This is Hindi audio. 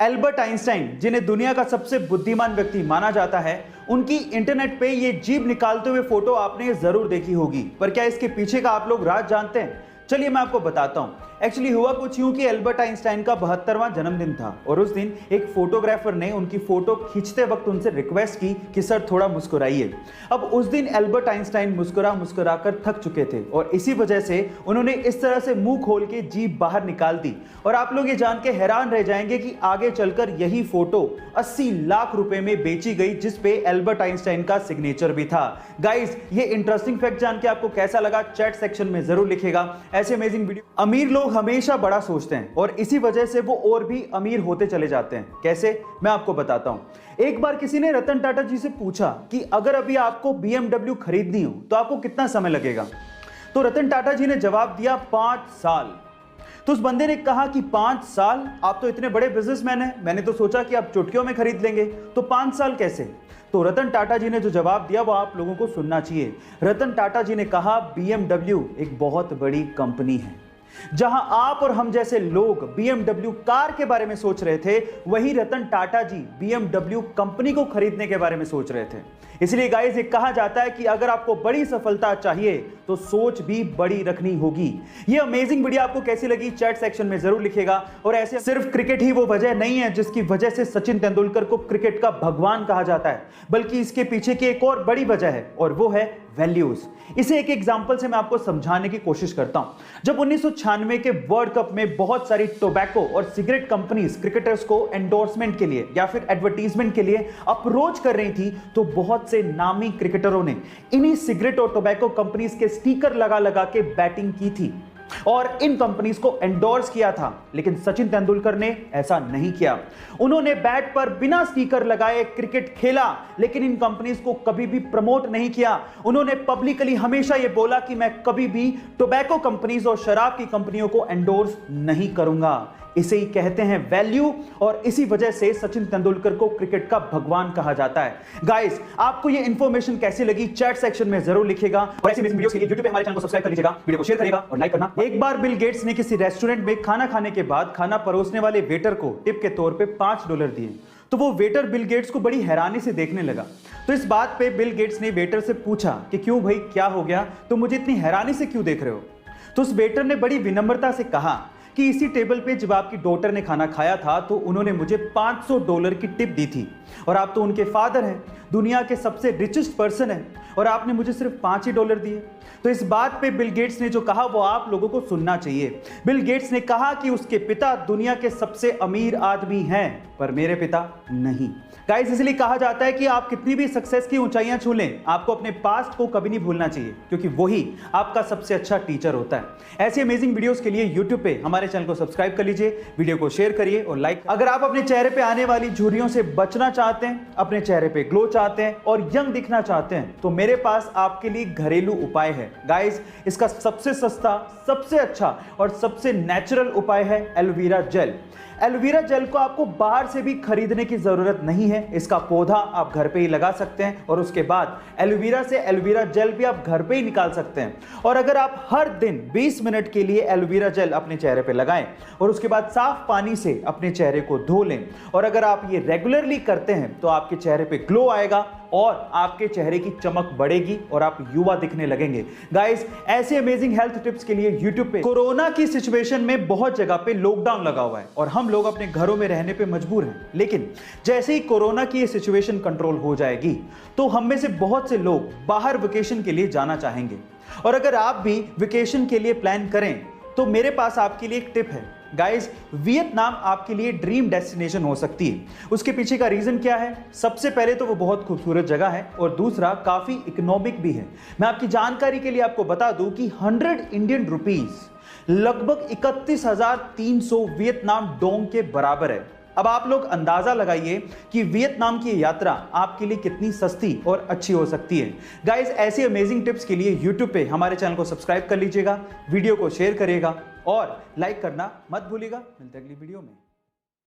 एल्बर्ट आइंस्टाइन, जिन्हें दुनिया का सबसे बुद्धिमान व्यक्ति माना जाता है, उनकी इंटरनेट पे ये जीभ निकालते हुए फोटो आपने जरूर देखी होगी। पर क्या इसके पीछे का आप लोग राज जानते हैं? चलिए मैं आपको बताता हूं। एक्चुअली हुआ कुछ यूं कि एल्बर्ट आइंस्टाइन का 72वां जन्मदिन था और उस दिन एक फोटोग्राफर ने उनकी फोटो खींचते वक्त उनसे रिक्वेस्ट की कि सर थोड़ा मुस्कुराइए। अब उस दिन एल्बर्ट आइंस्टाइन मुस्कुरा कर थक चुके थे और इसी वजह से उन्होंने इस तरह से मुंह खोल के जीभ बाहर निकाल दी। और आप लोग ये जान के हैरान रह जाएंगे कि आगे चलकर यही फोटो 80 लाख रुपए में बेची गई, जिस पे एल्बर्ट आइंस्टाइन का सिग्नेचर भी था। गाइस, ये इंटरेस्टिंग फैक्ट जान के आपको कैसा लगा चैट सेक्शन में जरूर लिखेगा। ऐसे अमेजिंग वीडियो। अमीर लोग हमेशा बड़ा सोचते हैं और इसी वजह से वो और भी अमीर होते चले जाते हैं। कैसे, मैं आपको बताता हूं। एक बार किसी ने रतन टाटा जी से पूछा कि अगर अभी आपको BMW खरीदनी हो तो आपको कितना समय लगेगा? तो रतन टाटा जी ने जवाब दिया 5 साल। तो उस बंदे ने कहा कि 5 साल, आप तो इतने बड़े बिजनेसमैन हैं, मैंने तो सोचा कि आप चुटकियों में खरीद लेंगे, तो 5 साल कैसे? तो रतन टाटा जी ने जो जवाब दिया वो आप लोगों को सुनना चाहिए। रतन टाटा जी ने कहा BMW एक बहुत बड़ी कंपनी है। जहां आप और हम जैसे लोग BMW कार के बारे में सोच रहे थे, वही रतन टाटा जी BMW कंपनी को खरीदने के बारे में सोच रहे थे। इसलिए गाइस, ये कहा जाता है कि अगर आपको बड़ी सफलता चाहिए तो सोच भी बड़ी रखनी होगी। ये अमेजिंग वीडियो आपको कैसी लगी चैट सेक्शन में जरूर लिखेगा। और ऐसे सिर्फ क्रिकेट ही वो वजह नहीं है जिसकी वजह से सचिन तेंदुलकर को क्रिकेट का भगवान कहा जाता है, बल्कि इसके पीछे की एक और बड़ी वजह है और वो है वैल्यूज। इसे एक एग्जांपल से मैं आपको समझाने की कोशिश करता हूं। जब 1996 के वर्ल्ड कप में बहुत सारी टोबैको और सिगरेट कंपनीज क्रिकेटर्स को एंडोर्समेंट के लिए या फिर एडवर्टीजमेंट के लिए अप्रोच कर रही थी, तो बहुत से नामी क्रिकेटरों ने इन्हीं सिगरेट और टोबैको कंपनीज के स्टिकर लगा लगा के बैटिंग की थी और इन कंपनीज को एंडोर्स किया था। लेकिन सचिन तेंदुलकर ने ऐसा नहीं किया। उन्होंने बैट पर बिना स्टिकर लगाए क्रिकेट खेला, लेकिन इन कंपनीज को कभी भी प्रमोट नहीं किया। उन्होंने पब्लिकली हमेशा यह बोला कि मैं कभी भी टोबैको कंपनीज और शराब की कंपनियों को एंडोर्स नहीं करूंगा। इसे ही कहते हैं वैल्यू, और इसी वजह से सचिन तेंदुलकर को क्रिकेट का भगवान कहा जाता है। गाइस, आपको ये इंफॉर्मेशन कैसी लगी चैट सेक्शन में जरूर लिखेगा। और ऐसे वीडियो के लिए YouTube पे हमारे चैनल को सब्सक्राइब कर लीजिएगा, वीडियो को शेयर करिएगा और लाइक करना। एक बार बिल गेट्स ने किसी रेस्टोरेंट में खाना खाने के बाद खाना परोसने वाले वेटर को टिप के तौर पे $5 दिए। तो वो वेटर बिल गेट्स को बड़ी हैरानी से देखने लगा। तो इस बात पे बिल गेट्स ने वेटर से पूछा कि क्यों भाई, क्या हो गया, तुम मुझे इतनी हैरानी से क्यों देख रहे हो? तो उस वेटर ने बड़ी विनम्रता से कहा कि इसी टेबल पे जब आपकी डॉटर ने खाना खाया था तो उन्होंने मुझे $500 की टिप दी थी, और आप तो उनके फादर हैं, दुनिया के सबसे रिचेस्ट पर्सन हैं, और आपने मुझे सिर्फ $5 दिए। तो इस बात पे बिल गेट्स ने जो कहा वो आप लोगों को सुनना चाहिए। बिल गेट्स ने कहा कि उसके पिता दुनिया के सबसे अमीर आदमी हैं, पर मेरे पिता नहीं। गाइस, इसलिए कहा जाता है कि आप कितनी भी सक्सेस की ऊंचाइयां छू लें, आपको अपने पास्ट को कभी नहीं भूलना चाहिए, क्योंकि वही आपका सबसे अच्छा टीचर होता है। ऐसी अमेजिंग वीडियोस के लिए YouTube पे हमारे चैनल को सब्सक्राइब कर लीजिए, वीडियो को शेयर करिए और लाइक। अगर आप अपने चेहरे पे आने वाली झुर्रियों से बचना चाहते हैं, अपने चेहरे पे ग्लो चाहते हैं और यंग दिखना चाहते हैं, तो मेरे पास आपके लिए घरेलू उपाय है। गाइस, इसका सबसे सस्ता, सबसे अच्छा और सबसे नेचुरल उपाय है एलोवेरा जेल। एलोवेरा जेल को आपको बाहर से भी खरीदने की जरूरत नहीं है। इसका पौधा आप घर पे ही लगा सकते हैं और उसके बाद एलोवेरा से एलोवेरा जेल भी आप घर पे ही निकाल सकते हैं। और अगर आप हर दिन 20 मिनट के लिए एलोवेरा जेल अपने चेहरे पे लगाएं और उसके बाद साफ पानी से अपने चेहरे को धो लें, और अगर आप ये रेगुलरली करते हैं तो आपके चेहरे पे ग्लो आएगा और आपके चेहरे की चमक बढ़ेगी और आप युवा दिखने लगेंगे। गाइस, ऐसे अमेजिंग हेल्थ टिप्स के लिए YouTube पे कोरोना की सिचुएशन में बहुत जगह पे लॉकडाउन लगा हुआ है और हम लोग अपने घरों में रहने पे मजबूर हैं। लेकिन जैसे ही कोरोना की ये सिचुएशन कंट्रोल हो जाएगी तो हम में से बहुत से लोग बाहर वेकेशन के लिए जाना चाहेंगे। और अगर आप भी वेकेशन के लिए प्लान करें तो मेरे पास आपके लिए एक टिप है। गाइस, वियतनाम आपके लिए ड्रीम डेस्टिनेशन हो सकती है। उसके पीछे का रीजन क्या है? सबसे पहले तो वो बहुत खूबसूरत जगह है और दूसरा काफी इकोनॉमिक भी है। मैं आपकी जानकारी के लिए आपको बता दूं कि 100 इंडियन रुपीस लगभग 31,300 वियतनाम डोंग के बराबर है। अब आप लोग अंदाजा लगाइए कि वियतनाम की यात्रा आपके लिए कितनी सस्ती और अच्छी हो सकती है। गाइस, ऐसी अमेजिंग टिप्स के लिए YouTube पे हमारे चैनल को सब्सक्राइब कर लीजिएगा, वीडियो को शेयर करिएगा और लाइक करना मत भूलिएगा। मिलते हैं अगली वीडियो में।